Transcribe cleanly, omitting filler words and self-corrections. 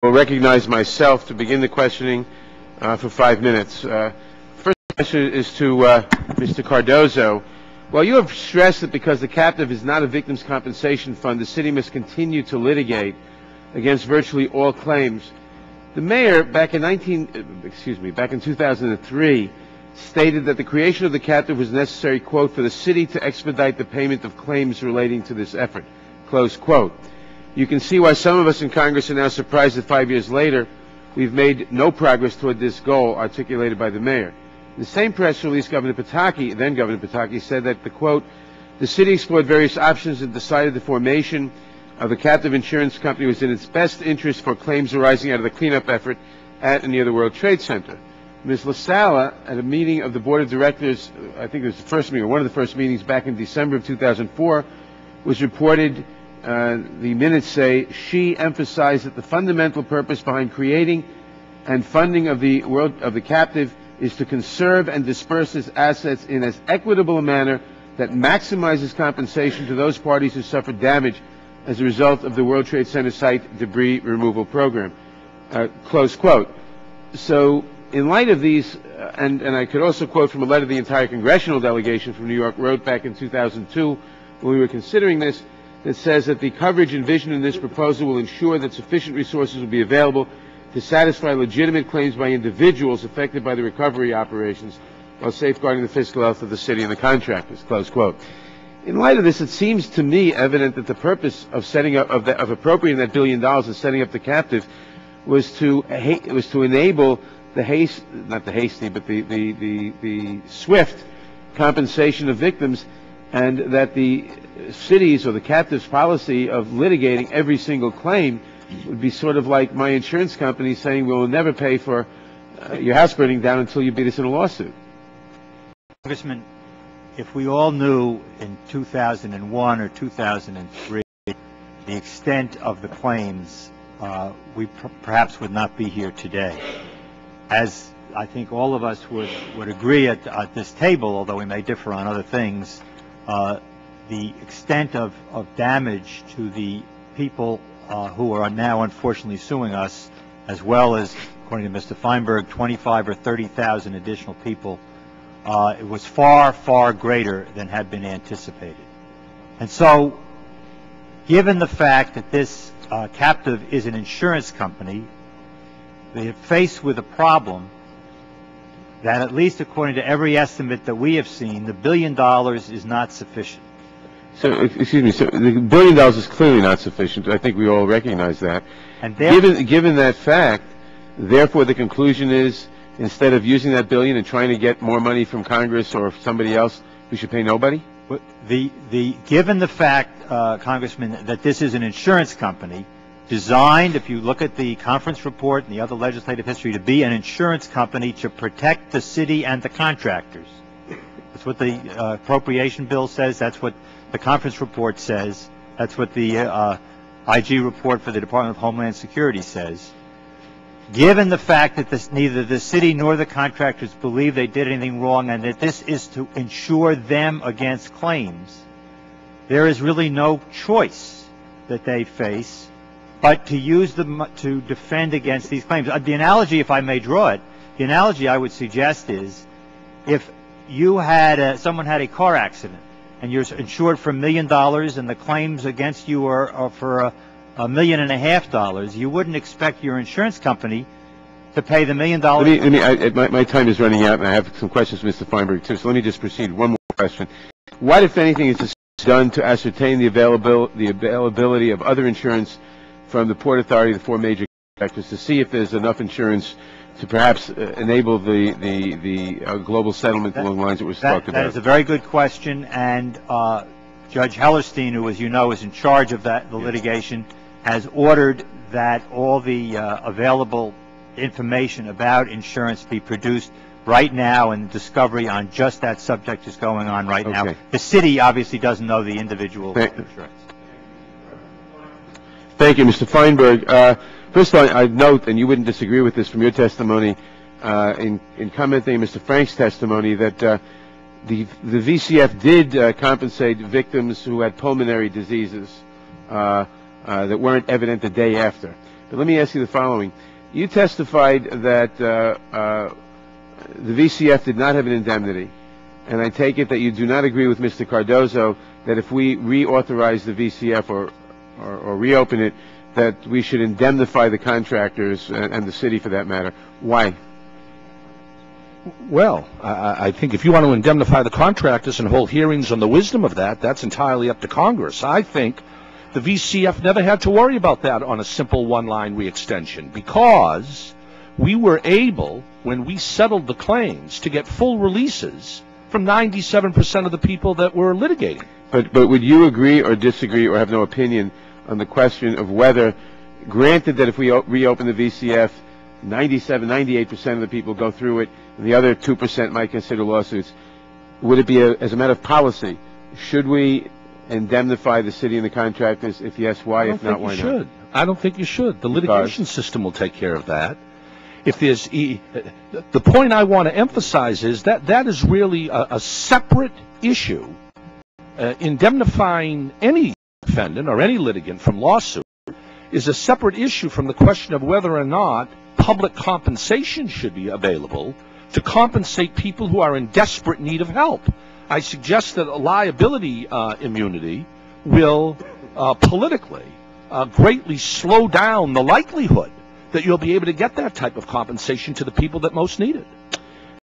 will recognize myself to begin the questioning for 5 minutes. First question is to Mr. Cardozo. While you have stressed that because the captive is not a victims' compensation fund, the city must continue to litigate against virtually all claims, the mayor back in 2003 stated that the creation of the captive was necessary, quote, for the city to expedite the payment of claims relating to this effort, close quote. You can see why some of us in Congress are now surprised that 5 years later we've made no progress toward this goal articulated by the mayor. In the same press release, then Governor Pataki, said that, the quote, the city explored various options and decided the formation of a captive insurance company was in its best interest for claims arising out of the cleanup effort at and near the World Trade Center. Ms. LaSala, at a meeting of the Board of Directors, I think it was the first meeting, or one of the first meetings back in December of 2004, was reported, the minutes say, she emphasized that the fundamental purpose behind creating and funding of the captive is to conserve and disperse its assets in as equitable a manner that maximizes compensation to those parties who suffered damage as a result of the World Trade Center site debris removal program, close quote. So, in light of these, and I could also quote from a letter the entire congressional delegation from New York wrote back in 2002 when we were considering this, that says that the coverage envisioned in this proposal will ensure that sufficient resources will be available to satisfy legitimate claims by individuals affected by the recovery operations while safeguarding the fiscal health of the city and the contractors, close quote. In light of this, it seems to me evident that the purpose of setting up, of appropriating that $1 billion and setting up the captive was to enable the swift compensation of victims, and that the city's or the captive's policy of litigating every single claim would be sort of like my insurance company saying we will never pay for your house burning down until you beat us in a lawsuit. Congressman, if we all knew in 2001 or 2003 the extent of the claims, we perhaps would not be here today. As I think all of us would agree at this table, although we may differ on other things, the extent of damage to the people who are now unfortunately suing us, as well as, according to Mr. Feinberg, 25 or 30,000 additional people, it was far, far greater than had been anticipated. And so, given the fact that this captive is an insurance company, they are faced with a problem that, at least according to every estimate that we have seen, the $1 billion is not sufficient. So, excuse me, so the $1 billion is clearly not sufficient. I think we all recognize that. And given that fact, therefore the conclusion is, instead of using that $1 billion and trying to get more money from Congress or somebody else, we should pay nobody? Given the fact, Congressman, that this is an insurance company designed, if you look at the conference report and the other legislative history, to be an insurance company to protect the city and the contractors. That's what the appropriation bill says. That's what the conference report says. That's what the IG report for the Department of Homeland Security says. Given the fact that neither the city nor the contractors believe they did anything wrong, and that this is to insure them against claims, there is really no choice that they face but to use them to defend against these claims. The analogy, if I may draw it, the analogy I would suggest is, if you had someone had a car accident and you're insured for $1 million and the claims against you are for $1.5 million, you wouldn't expect your insurance company to pay the $1 million. My time is running out, and I have some questions for Mr. Feinberg too. So let me just proceed. One more question: what, if anything, is done to ascertain the availability of other insurance from the Port Authority, the four major contractors, to see if there's enough insurance to perhaps enable the global settlement along the lines that was talked about? That is a very good question, and Judge Hellerstein, who, as you know, is in charge of the litigation, has ordered that all the available information about insurance be produced right now, and discovery on just that subject is going on right now. The city obviously doesn't know the individual insurance. Thank you, Mr. Feinberg. First of all, I note, and you wouldn't disagree with this from your testimony, in commenting on Mr. Frank's testimony, that the VCF did compensate victims who had pulmonary diseases that weren't evident the day after. But let me ask you the following. You testified that the VCF did not have an indemnity, and I take it that you do not agree with Mr. Cardozo that if we reauthorize the VCF or reopen it, that we should indemnify the contractors and the city for that matter. Why? Well, I think if you want to indemnify the contractors and hold hearings on the wisdom of that, that's entirely up to Congress. I think the VCF never had to worry about that on a simple one-line re-extension because we were able, when we settled the claims, to get full releases from 97% of the people that were litigating. But would you agree or disagree or have no opinion on the question of whether, granted that if we reopen the VCF, 98% of the people go through it, and the other 2% might consider lawsuits, would it be, as a matter of policy, should we indemnify the city and the contractors? If yes, why? If not, why not? I don't think you should. The litigation system will take care of that. If there's the point I want to emphasize is that that is really a separate issue. Indemnifying any defendant or any litigant from lawsuit is a separate issue from the question of whether or not public compensation should be available to compensate people who are in desperate need of help. I suggest that a liability immunity will politically greatly slow down the likelihood that you'll be able to get that type of compensation to the people that most need it.